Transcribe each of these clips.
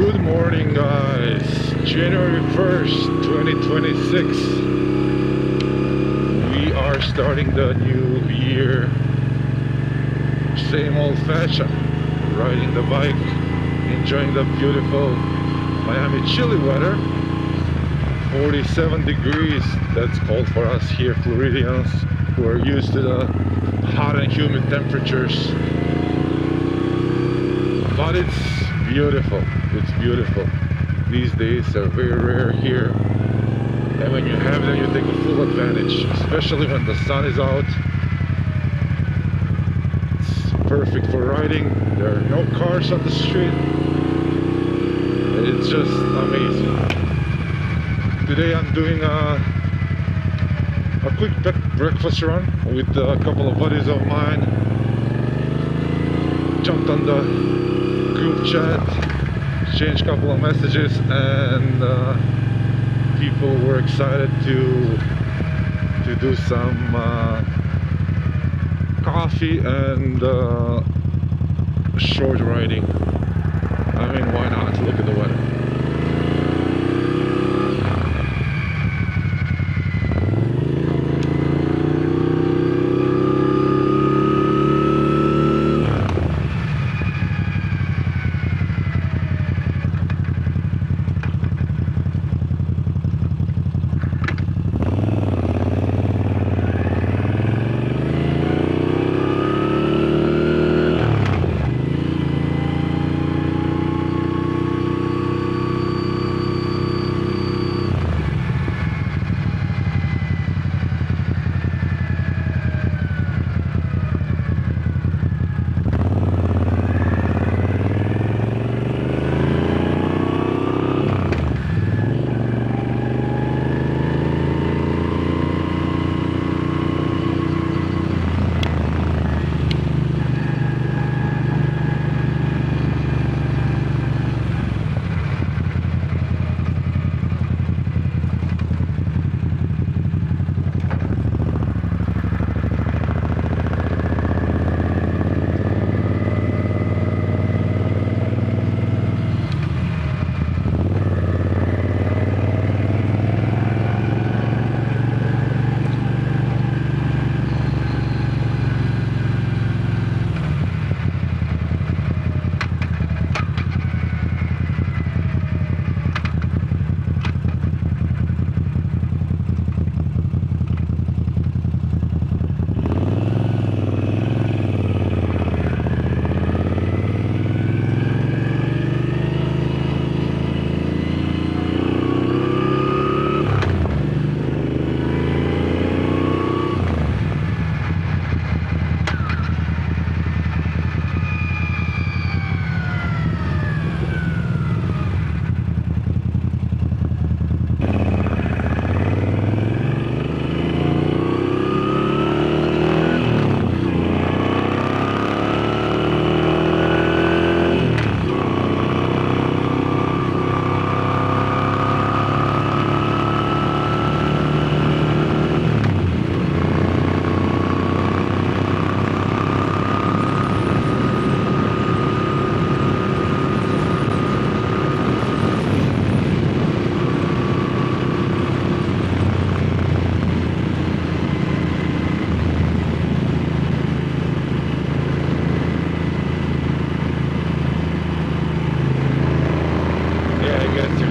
Good morning, guys. January 1st, 2026. We are starting the new year. Same old fashion. Riding the bike, enjoying the beautiful Miami chilly weather. 47 degrees. That's cold for us here, Floridians, who are used to the hot and humid temperatures. But it's beautiful. It's beautiful. These days are very rare here, and when you have them, you take a full advantage, especially when the sun is out. It's perfect for riding. There are no cars on the street. It's just amazing. Today I'm doing a quick breakfast run with a couple of buddies of mine. Jumped on the group chat, exchanged a couple of messages, and people were excited to do some coffee and short riding. I mean, why not? Look at the weather.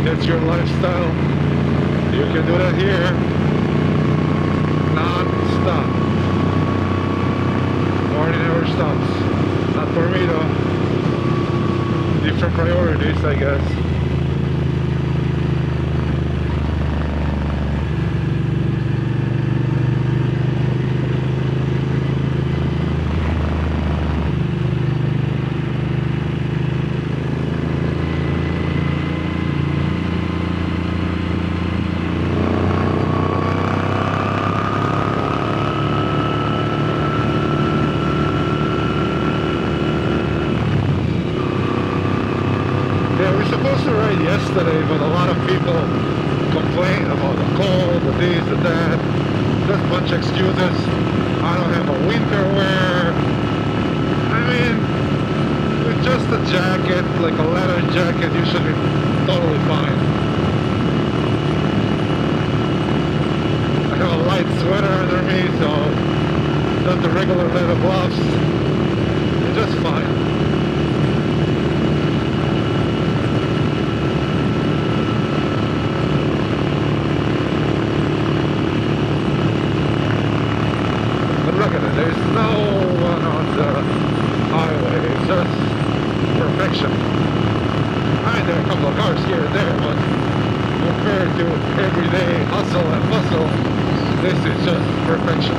That's your lifestyle. You can do that here, non-stop. Party never stops. Not for me though. Different priorities, I guess. Supposed to ride yesterday, but a lot of people complain about the cold, the this, the that. Just a bunch of excuses. I don't have a winter wear. I mean, Just a jacket, like a leather jacket, you should be totally fine. I have a light sweater under me, so just the regular leather gloves, just fine. But look at it, there's no one on the highway, it's just perfection. I mean, there are a couple of cars here and there, but compared to everyday hustle and bustle, this is just perfection.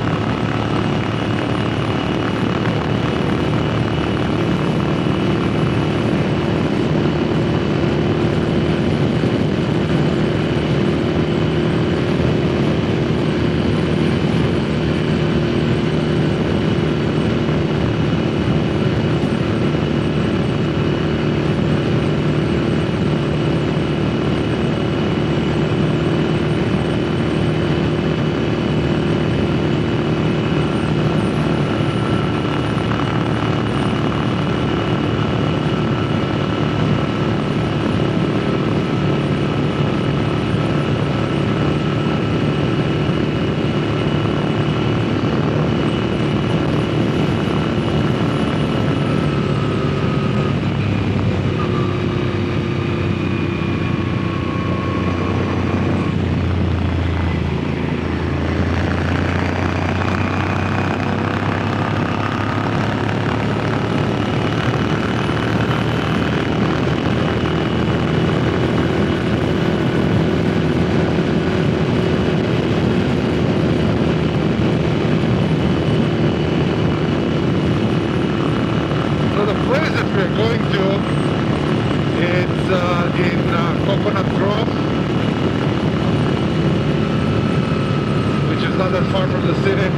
Coconut Grove, which is not that far from the city.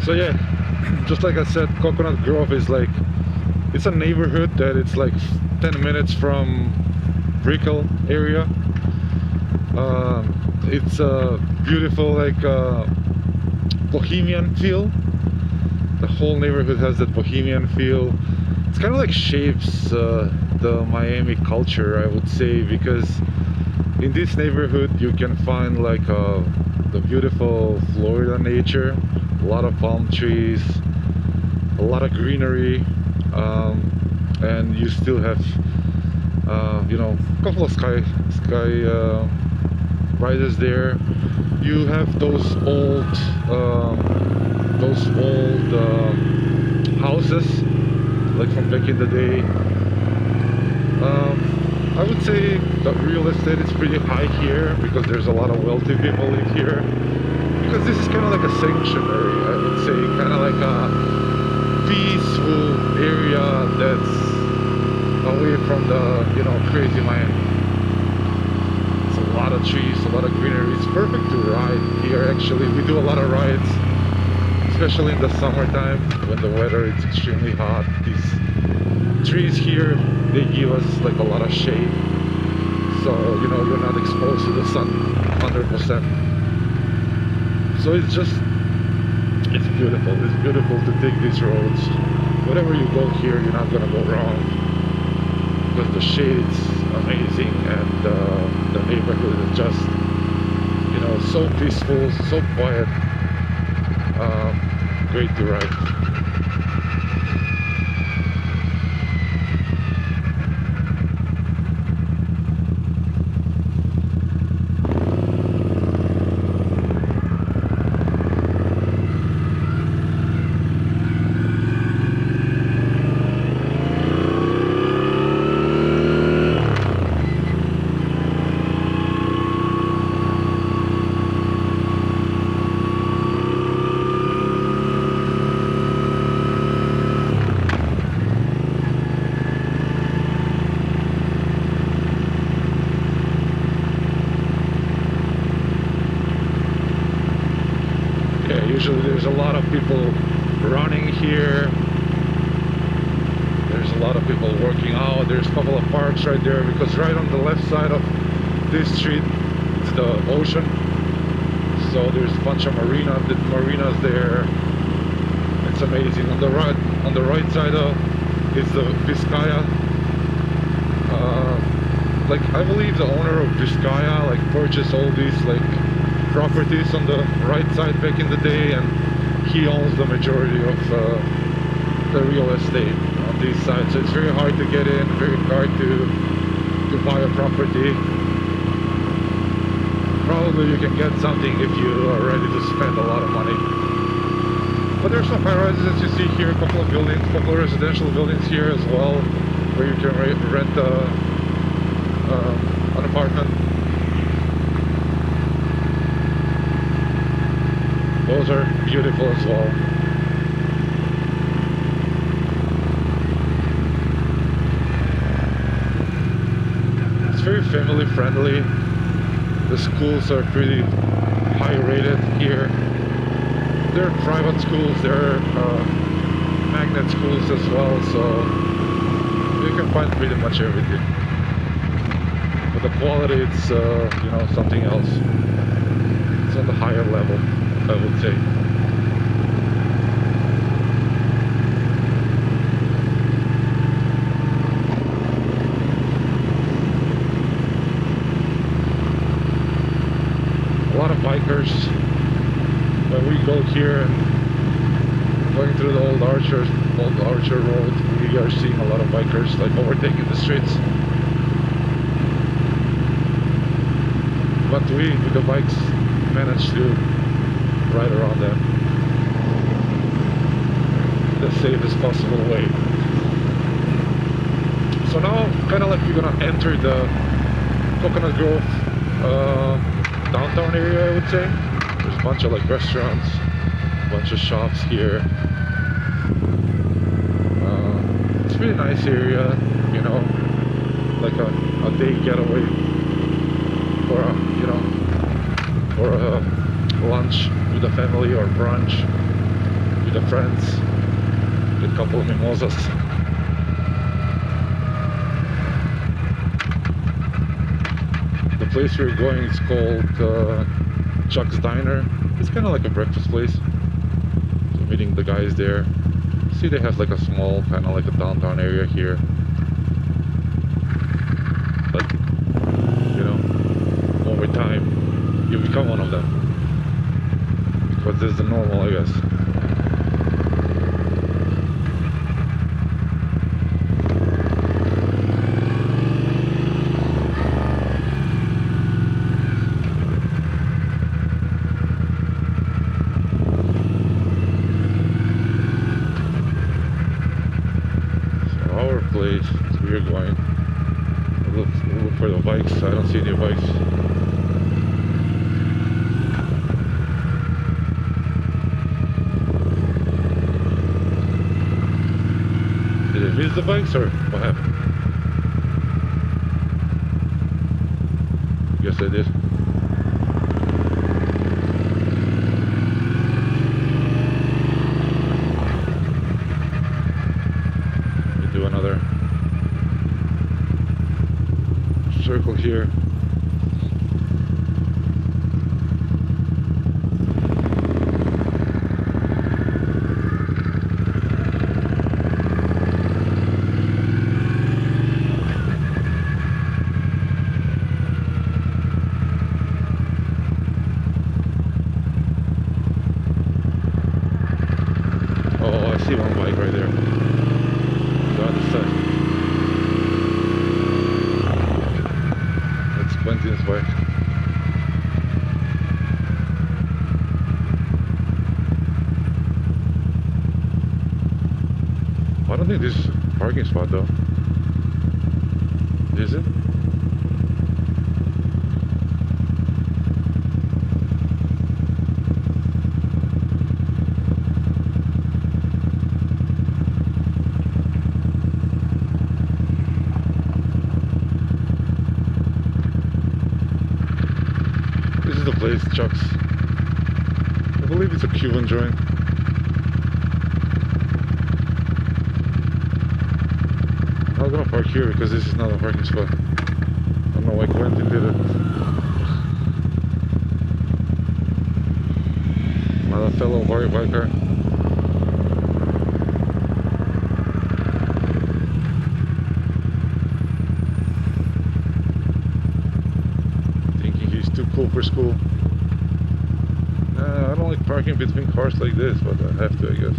So yeah, just like I said, Coconut Grove is like, it's a neighborhood that it's like 10 minutes from Brickell area. It's a beautiful, like bohemian feel. The whole neighborhood has that bohemian feel. It's kind of like shapes the Miami culture, I would say, because in this neighborhood you can find like the beautiful Florida nature, a lot of palm trees, a lot of greenery, and you still have you know, a couple of sky rises there. You have those old houses like from back in the day. I would say that real estate is pretty high here because there's a lot of wealthy people live here. Because this is kind of like a sanctuary, I would say, kind of like a peaceful area that's away from the, you know, crazy Miami. It's a lot of trees, a lot of greenery. It's perfect to ride here. Actually, we do a lot of rides, especially in the summertime when the weather is extremely hot. These trees here, they give us like a lot of shade, so you know, you're not exposed to the sun 100%. So it's just, it's beautiful. It's beautiful to take these roads. Wherever you go here, you're not gonna go wrong because the shade's amazing, and the neighborhood is just, you know, so peaceful, so quiet. Great to ride. Usually there's a lot of people running here. There's a lot of people working out. There's a couple of parks right there because right on the left side of this street it's the ocean. So there's a bunch of marinas there. It's amazing. On the right side is the Vizcaya. Like I believe the owner of Vizcaya like purchased all these like properties on the right side back in the day, and he owns the majority of the real estate on these sides. So it's very hard to get in, very hard to buy a property. Probably you can get something if you are ready to spend a lot of money. But there's some high rises as you see here, a couple of buildings, a couple of residential buildings here as well, where you can rent an apartment. Those are beautiful as well. It's very family friendly. The schools are pretty high rated here. There are private schools, there are magnet schools as well, so you can find pretty much everything. But the quality, it's you know, something else. It's on the higher level, I would say. A lot of bikers. When we go here and going through the old Archer Road, we are seeing a lot of bikers like overtaking the streets. But we, with the bikes, managed to ride around them the safest possible way. So now, kind of like we're gonna enter the Coconut Grove downtown area, I would say. There's a bunch of like restaurants, a bunch of shops here. It's a really nice area, you know, like a day getaway for a, you know, for a lunch with the family or brunch with the friends, with a couple of mimosas. The place we're going is called Chuck's Diner. It's kind of like a breakfast place. So meeting the guys there. See, they have like a small, kind of like a downtown area here. But, you know, over time, you become one of them. Because this is the normal, I guess. Place we're going. We'll look for the bikes. I don't see any bikes. Did I miss the bikes or what happened? Guess I did. Do another circle here. Oh, I see one bike right there. The other side. That's Quentin's bike. I don't think this is a parking spot though. Is it? This is the place, Chuck's. believe it's a Cuban joint. I'm not gonna park here because this is not a parking spot. I don't know why Quentin did it. Another fellow biker. Thinking he's too cool for school. I don't like parking between cars like this, but I have to, I guess.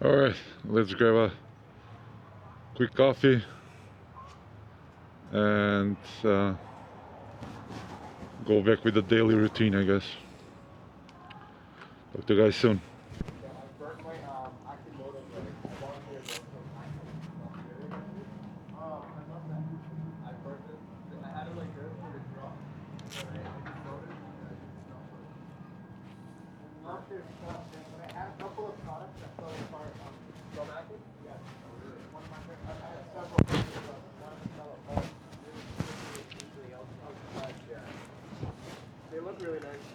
Alright, let's grab a quick coffee and go back with the daily routine, I guess. Talk to you guys soon. I had a couple of products that fell apart on Romantic. Yes. One of my friends, I had several things, but one of them fell apart. Usually outside. Yeah. They look really nice.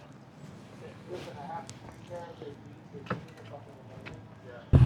Listen, I have parents, they beat a couple of them. Yeah.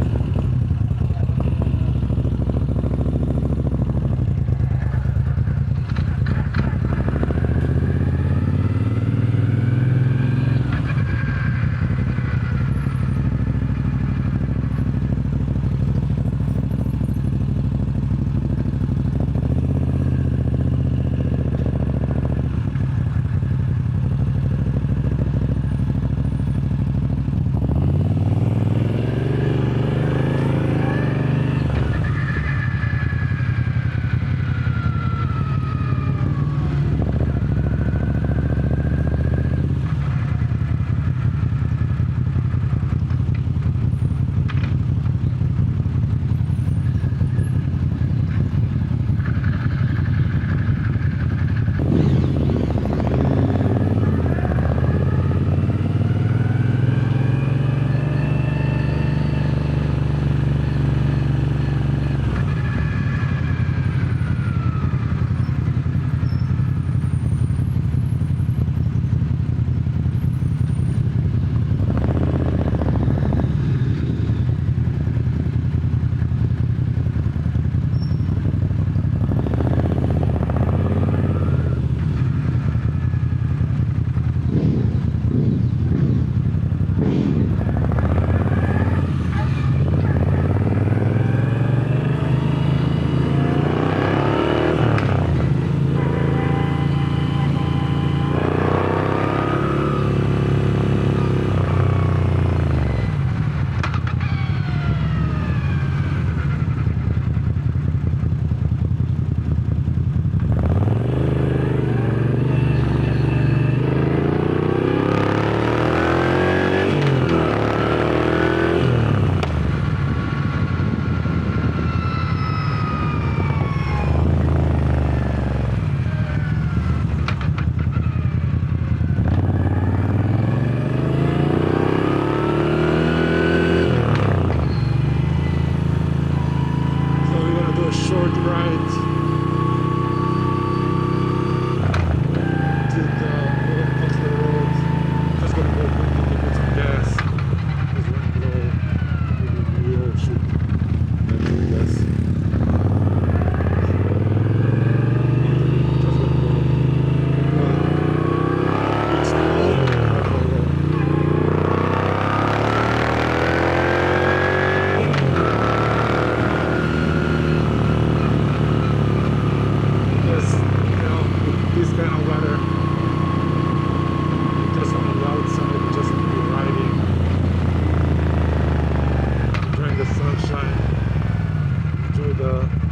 the